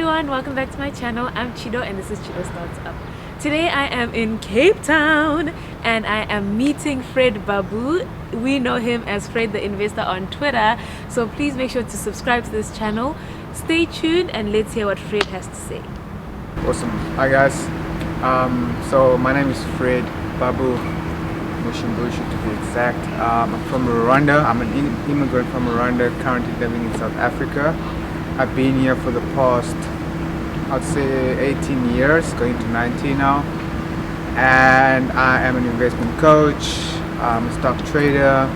everyone, welcome back to my channel. I'm Chido and this is Chido Starts Up. Today I am in Cape Town and I am meeting Fred Babu. We know him as Fred the Investor on Twitter, so please make sure to subscribe to this channel. Stay tuned and let's hear what Fred has to say. Awesome. Hi guys. So my name is Fred Babu, Mushimbushu to be exact. I'm from Rwanda. I'm an immigrant from Rwanda, currently living in South Africa. I've been here for the past, I'd say 18 years, going to 19 now. And I am an investment coach, I'm a stock trader.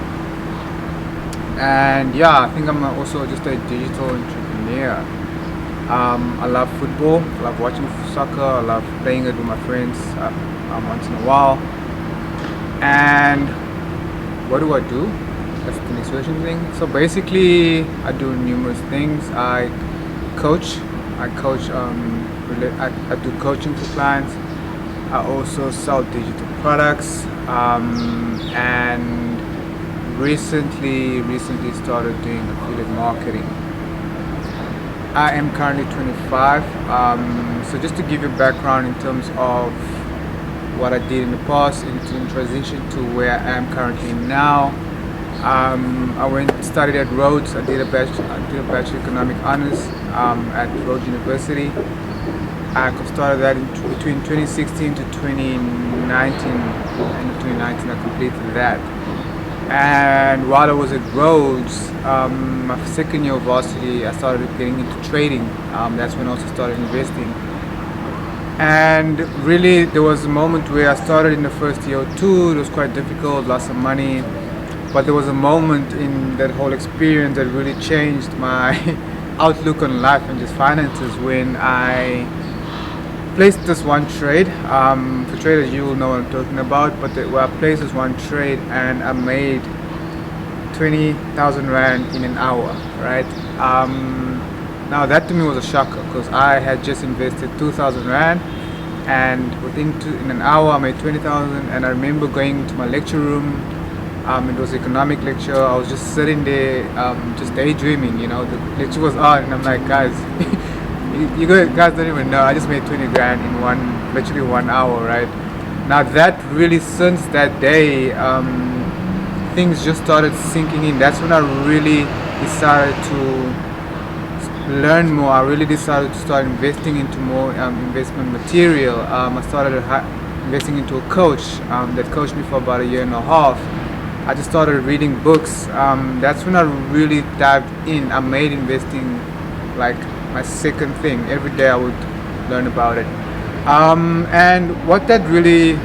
And yeah, I think I'm also just a digital entrepreneur. I love football, I love watching soccer, I love playing it with my friends once in a while. And what do I do? That's the next question thing. So basically, I do numerous things. I coach. I do coaching for clients. I also sell digital products. And recently started doing affiliate marketing. I am currently 25. So just to give you background in terms of what I did in the past, in transition to where I am currently now. I studied at Rhodes. I did a bachelor economic honors at Rhodes University. I started that between 2016 to 2019. In 2019, I completed that. And while I was at Rhodes, my second year of varsity, I started getting into trading. That's when I also started investing. And really, there was a moment where I started in the first year or two. It was quite difficult, lost some money. But there was a moment in that whole experience that really changed my outlook on life and just finances when I placed this one trade. For traders, you will know what I'm talking about. But where I placed this one trade and I made 20,000 Rand in an hour, right? Now that to me was a shocker because I had just invested 2,000 Rand and in an hour I made 20,000. And I remember going to my lecture room. It was an economic lecture. I was just sitting there, just daydreaming. You know, the lecture was on, and I'm like, guys, you guys don't even know. I just made 20 grand in literally 1 hour, right? Now that really, since that day, things just started sinking in. That's when I really decided to learn more. I really decided to start investing into more investment material. I started investing into a coach that coached me for about a year and a half. I just started reading books. That's when I really dived in. I made investing like my second thing. Every day I would learn about it. And what that really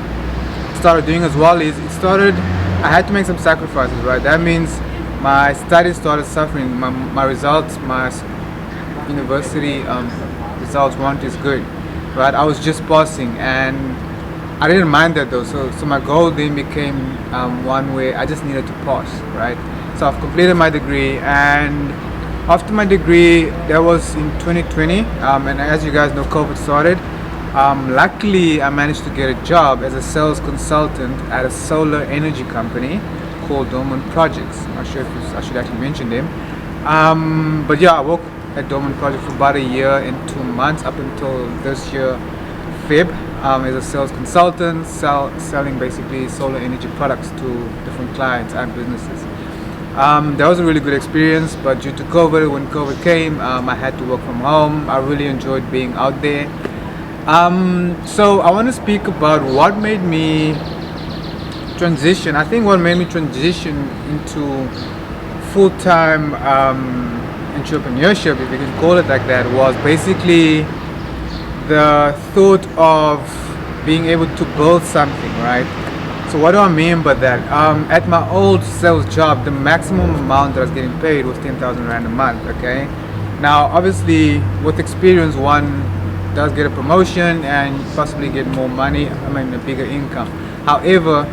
started doing as well is I had to make some sacrifices, right? That means my studies started suffering. My results, my university results weren't as good, right? I was just passing and I didn't mind that though, so my goal then became one where I just needed to pass, right? So I've completed my degree, and after my degree, that was in 2020, and as you guys know, COVID started. Luckily, I managed to get a job as a sales consultant at a solar energy company called Dormant Projects. I'm not sure if I should actually mention them, but yeah, I worked at Dormant Projects for about a year and 2 months up until this year, Feb. As a sales consultant, selling basically solar energy products to different clients and businesses. That was a really good experience, but due to COVID, when COVID came, I had to work from home. I really enjoyed being out there. So I want to speak about what made me transition. I think what made me transition into full-time entrepreneurship, if you can call it like that, was basically the thought of being able to build something, right? So what do I mean by that? At my old sales job, the maximum amount that I was getting paid was 10,000 Rand a month, okay? Now, obviously, with experience, one does get a promotion and possibly get more money, a bigger income. However,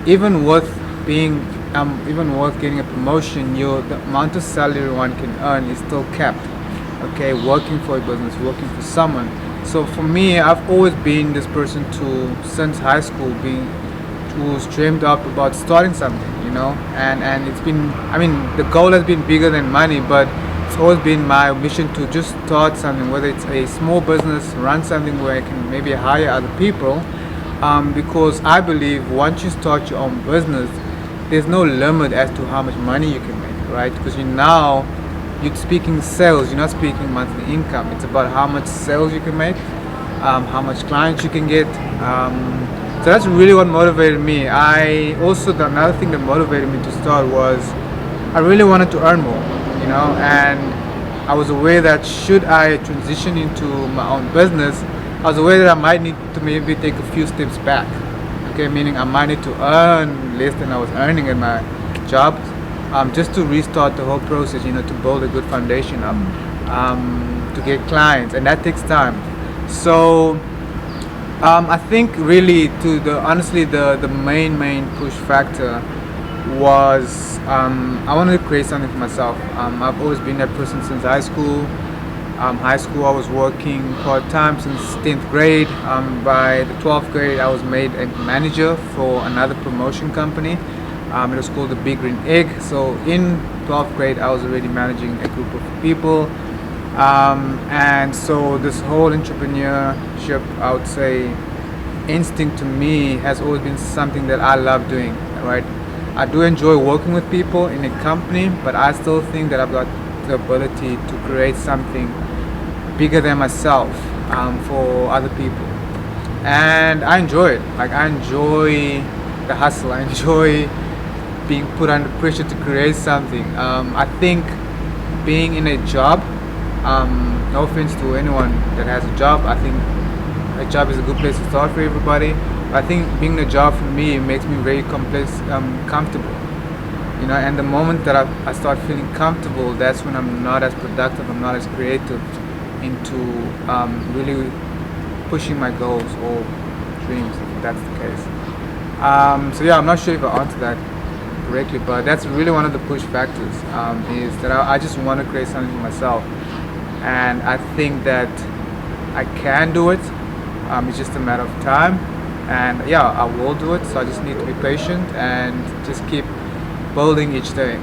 even with getting a promotion, the amount of salary one can earn is still capped, okay? Working for a business, working for someone. So for me, I've always been this person since high school, who's dreamed up about starting something, you know, and it's been, the goal has been bigger than money, but it's always been my mission to just start something, whether it's a small business, run something where I can maybe hire other people, because I believe once you start your own business, there's no limit as to how much money you can make, right? Because you're speaking sales, you're not speaking monthly income. It's about how much sales you can make, how much clients you can get. So that's really what motivated me. Another thing that motivated me to start was I really wanted to earn more, and I was aware that should I transition into my own business, I was aware that I might need to maybe take a few steps back. Okay, meaning I might need to earn less than I was earning at my job, just to restart the whole process, to build a good foundation up, to get clients, and that takes time. So I think really the main push factor was I wanted to create something for myself. I've always been that person since high school. High school, I was working part-time since 10th grade. By the 12th grade, I was made a manager for another promotion company. It was called the Big Green Egg. So in 12th grade, I was already managing a group of people. And so this whole entrepreneurship, I would say, instinct to me has always been something that I love doing, right? I do enjoy working with people in a company, but I still think that I've got the ability to create something bigger than myself, for other people. And I enjoy it. Like, I enjoy the hustle. I enjoy being put under pressure to create something. I think being in a job, no offense to anyone that has a job, I think a job is a good place to start for everybody. But I think being in a job for me makes me very comfortable. And the moment that I start feeling comfortable, that's when I'm not as productive, I'm not as creative into really pushing my goals or dreams, if that's the case. So yeah, I'm not sure if I answered that correctly, but that's really one of the push factors, is that I just want to create something for myself. And I think that I can do it. It's just a matter of time. And yeah, I will do it. So I just need to be patient and just keep building each day.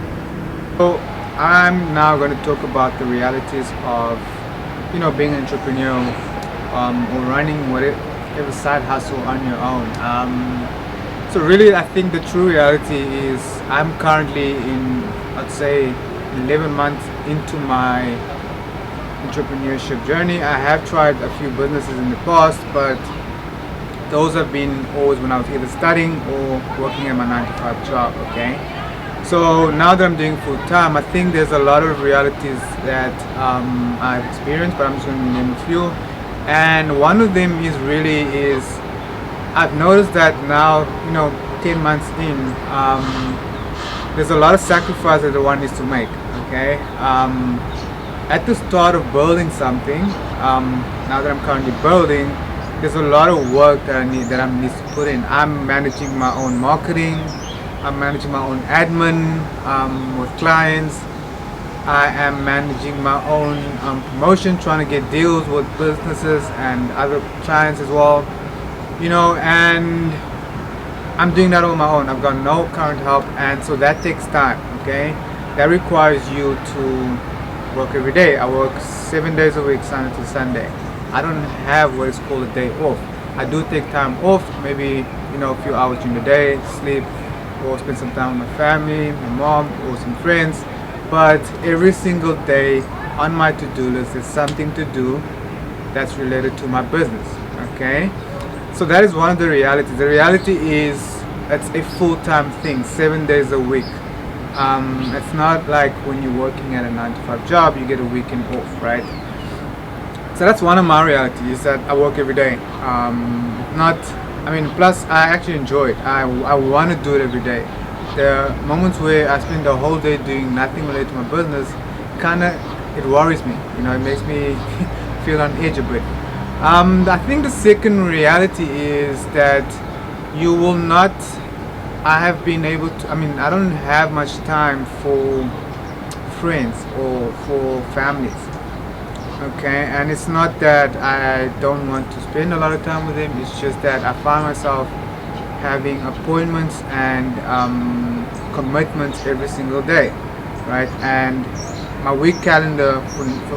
So I'm now going to talk about the realities of being an entrepreneur, or running whatever side hustle on your own. So really, I think the true reality is I'm currently I'd say 11 months into my entrepreneurship journey. I have tried a few businesses in the past, but those have been always when I was either studying or working at my 9-to-5 job. Okay. So now that I'm doing full time, I think there's a lot of realities that I've experienced, but I'm just going to name a few. And one of them is I've noticed that now, 10 months in, there's a lot of sacrifice that one needs to make. Okay. At the start of building something, now that I'm currently building, there's a lot of work that I need to put in. I'm managing my own marketing. I'm managing my own admin with clients. I am managing my own promotion, trying to get deals with businesses and other clients as well. And I'm doing that on my own. I've got no current help, and so that takes time. Okay, that requires you to work every day. I work 7 days a week, Sunday to Sunday. I don't have what is called a day off. I do take time off, maybe a few hours during the day, sleep, or spend some time with my family, my mom, or some friends. But every single day on my to-do list is something to do that's related to my business. Okay, so that is one of the realities. The reality is it's a full-time thing, 7 days a week. It's not like when you're working at a 9-to-5 job, you get a weekend off, right? So that's one of my realities, is that I work every day. Plus I actually enjoy it. I want to do it every day. There are moments where I spend the whole day doing nothing related to my business. It worries me. It makes me feel on edge a bit. I think the second reality is that you will not. I have been able to. I don't have much time for friends or for families. Okay, and it's not that I don't want to spend a lot of time with them. It's just that I find myself having appointments and commitments every single day, right? And my week calendar,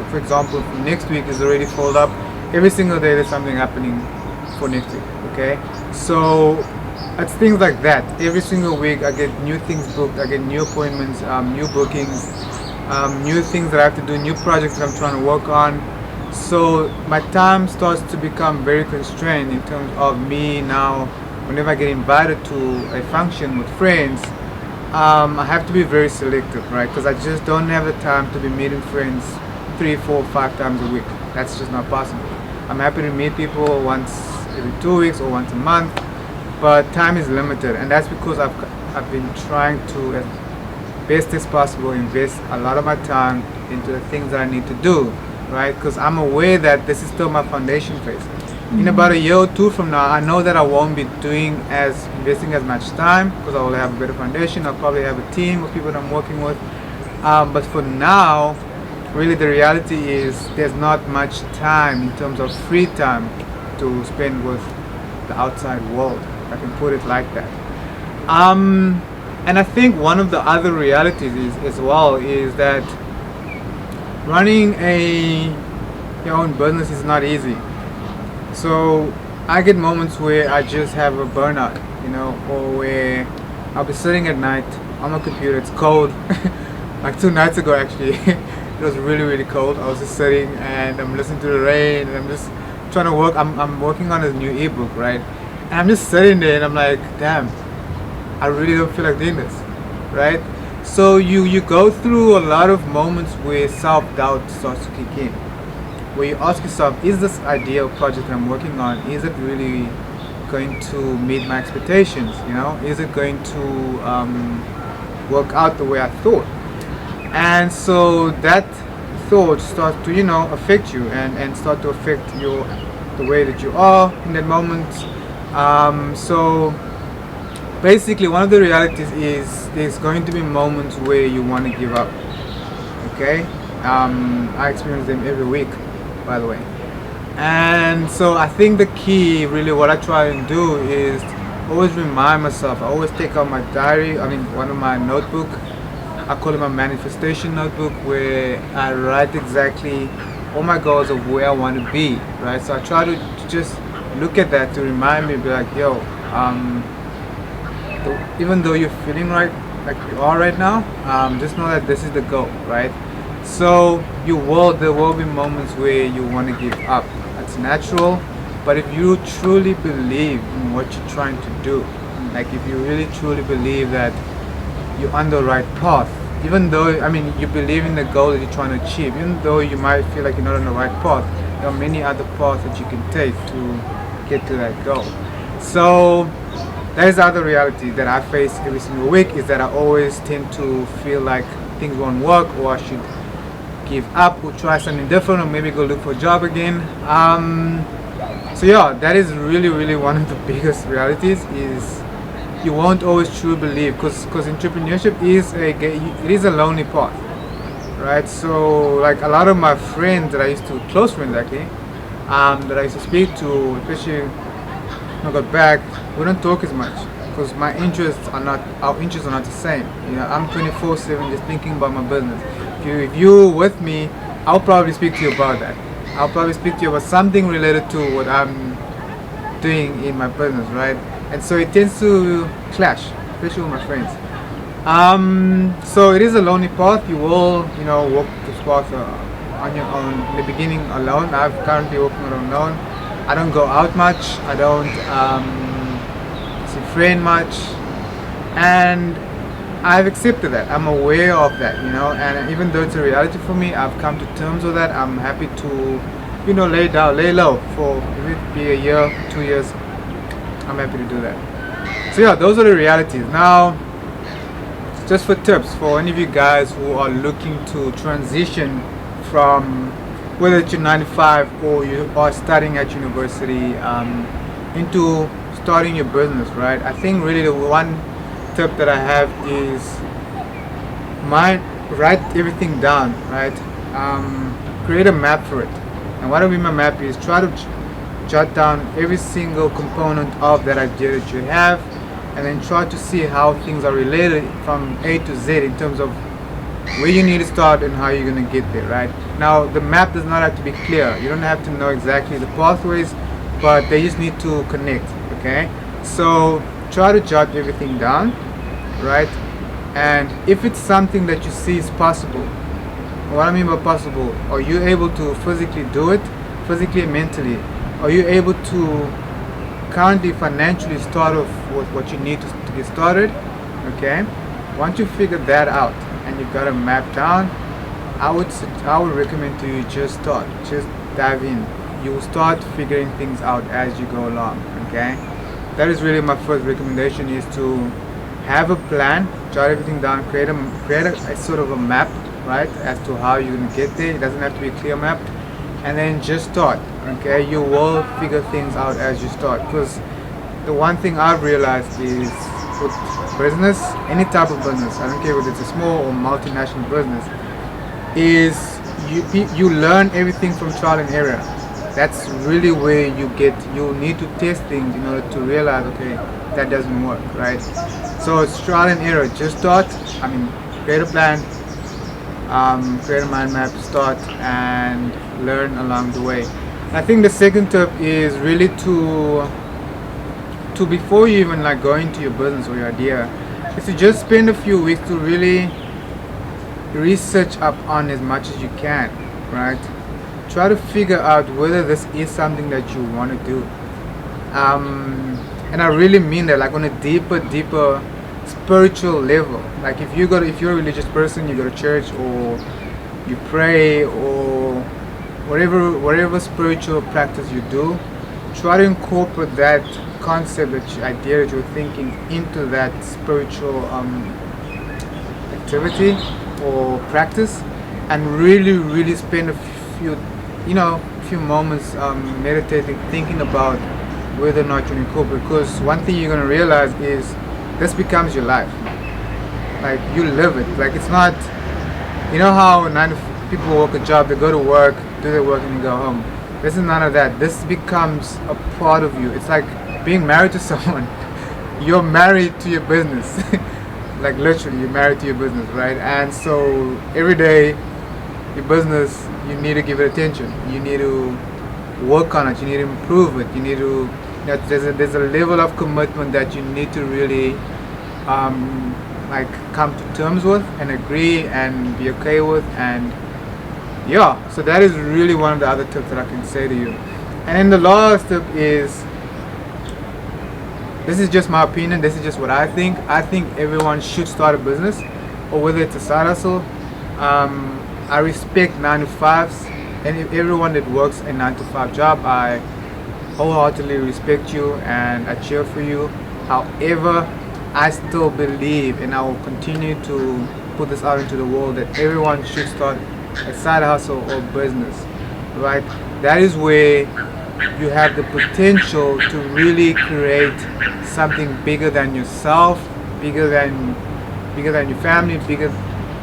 for example, for next week is already filled up. Every single day there's something happening for next week. Okay, so it's things like that. Every single week I get new things booked, I get new appointments, new bookings, new things that I have to do, new projects that I'm trying to work on. So my time starts to become very constrained in terms of me now. Whenever I get invited to a function with friends, I have to be very selective, right? Because I just don't have the time to be meeting friends 3, 4, 5 times a week. That's just not possible. I'm happy to meet people once every 2 weeks or once a month, but time is limited, and that's because I've been trying to, as best as possible, invest a lot of my time into the things that I need to do, right? Because I'm aware that this is still my foundation phase. In about a year or two from now, I know that I won't be investing as much time because I will have a better foundation. I'll probably have a team of people that I'm working with. But for now, really the reality is there's not much time in terms of free time to spend with the outside world. I can put it like that. And I think one of the other realities as well is that running your own business is not easy. So I get moments where I just have a burnout, or where I'll be sitting at night on my computer. It's cold. Like 2 nights ago, actually, it was really, really cold. I was just sitting and I'm listening to the rain and I'm just trying to work. I'm working on a new ebook, right? And I'm just sitting there and I'm like, damn, I really don't feel like doing this, right? So you go through a lot of moments where self-doubt starts to kick in, where you ask yourself, is this ideal project that I'm working on, is it really going to meet my expectations? Is it going to work out the way I thought? And so that thought starts to affect you and start to affect the way that you are in that moment. So basically, one of the realities is there's going to be moments where you want to give up. Okay, I experience them every week, by the way. And so I think the key, really, what I try and do is always remind myself. I always take out my diary. One of my notebook. I call it my manifestation notebook, where I write exactly all my goals of where I want to be. Right. So I try to just look at that to remind me, be like, yo, even though you're feeling like you are right now, just know that this is the goal, right? So there will be moments where you want to give up. That's natural. But if you truly believe in what you're trying to do, like if you really truly believe that you're on the right path, even though you believe in the goal that you're trying to achieve, even though you might feel like you're not on the right path, there are many other paths that you can take to get to that goal. So that is the other reality that I face every single week, is that I always tend to feel like things won't work, or I should give up or try something different, or maybe go look for a job again. So yeah, that is really, really one of the biggest realities, is you won't always truly believe, because entrepreneurship is a lonely path, right? So like a lot of my friends that I used to, close friends actually, that I used to speak to, especially when I got back, we don't talk as much because our interests are not the same. I'm 24/7 just thinking about my business. If you're with me, I'll probably speak to you about that. I'll probably speak to you about something related to what I'm doing in my business, right? And so it tends to clash, especially with my friends. So it is a lonely path. You will, walk this path on your own. In the beginning, alone. I'm currently walking alone. I don't go out much. I don't see friend much, and I've accepted that. I'm aware of that, and even though it's a reality for me, I've come to terms with that. I'm happy to, lay low for if it be a year, 2 years. I'm happy to do that. So yeah, those are the realities. Now, just for tips for any of you guys who are looking to transition from whether it's your 9 to 5 or you are studying at university into starting your business, right? I think really the one tip that I have is write everything down, right? Create a map for it. And what I mean by map is try to jot down every single component of that idea that you have, and then try to see how things are related from A to Z in terms of where you need to start and how you're going to get there, right? Now, the map does not have to be clear. You don't have to know exactly the pathways, but they just need to connect, okay? So try to jot everything down, right? And if it's something that you see is possible, what I mean by possible, are you able to physically do it, physically and mentally? Are you able to currently financially start off with what you need to get started? Okay, once you figure that out and you've got a map down, I would recommend to you just dive in. You will start figuring things out as you go along. Okay, that is really my first recommendation, is to have a plan, jot everything down, create a sort of a map, right, as to how you're gonna get there. It doesn't have to be a clear map, and then just start. Okay, you will figure things out as you start, because the one thing I've realized is with business, any type of business, I don't care whether it's a small or multinational business, is you learn everything from trial and error. That's really where you need to test things in order to realize, okay, that doesn't work, right? So it's trial and error. Just start. Create a plan, create a mind map, start, and learn along the way. I think the second tip is really to before you even like go into your business or your idea, is to just spend a few weeks to really research up on as much as you can, right? Try to figure out whether this is something that you want to do, and I really mean that, like on a deeper spiritual level. Like if you're a religious person, you go to church or you pray or whatever spiritual practice you do, try to incorporate that concept, idea that you're thinking into that spiritual activity or practice, and really spend a few moments meditating, thinking about whether or not you incorporate. Because one thing you're going to realize is this becomes your life. Like you live it. Like it's not, how people work a job, they go to work, do their work, and you go home. This is none of that. This becomes a part of you. It's like being married to someone. You're married to your business. Like literally, you're married to your business, right? And so every day, your business, you need to give it attention. You need to work on it. You need to improve it. You need to. There's a level of commitment that you need to really come to terms with and agree and be okay with, and so that is really one of the other tips that I can say to you. And then the last tip is, this is just my opinion, this is just what I think everyone should start a business, or whether it's a side hustle. I respect 9 to 5s, and everyone that works a 9 to 5 job, I wholeheartedly respect you and I cheer for you. However, I still believe, and I will continue to put this out into the world, that everyone should start a side hustle or business, right? That is where you have the potential to really create something bigger than yourself, bigger than your family, bigger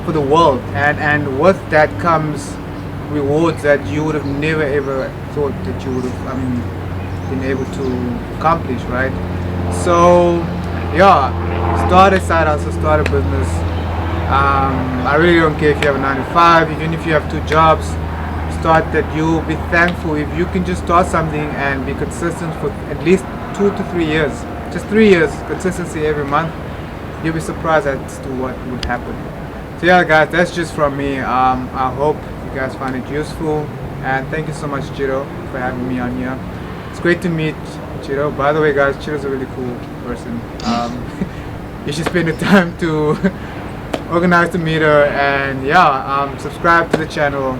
for the world, and with that comes rewards that you would have never ever thought that you would have been able to accomplish, right? So start a side hustle, start a business. I really don't care if you have a 9 to 5, even if you have 2 jobs, start that. You'll be thankful if you can just start something and be consistent for at least 2 to 3 years. Just 3 years, consistency every month. You'll be surprised as to what would happen. So guys, that's just from me. I hope you guys find it useful, and thank you so much, Chiro, for having me on here. It's great to meet Chiro. By the way, guys, Chiro's a really cool person. You should spend the time to organize to meet her, and subscribe to the channel,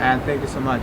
and thank you so much.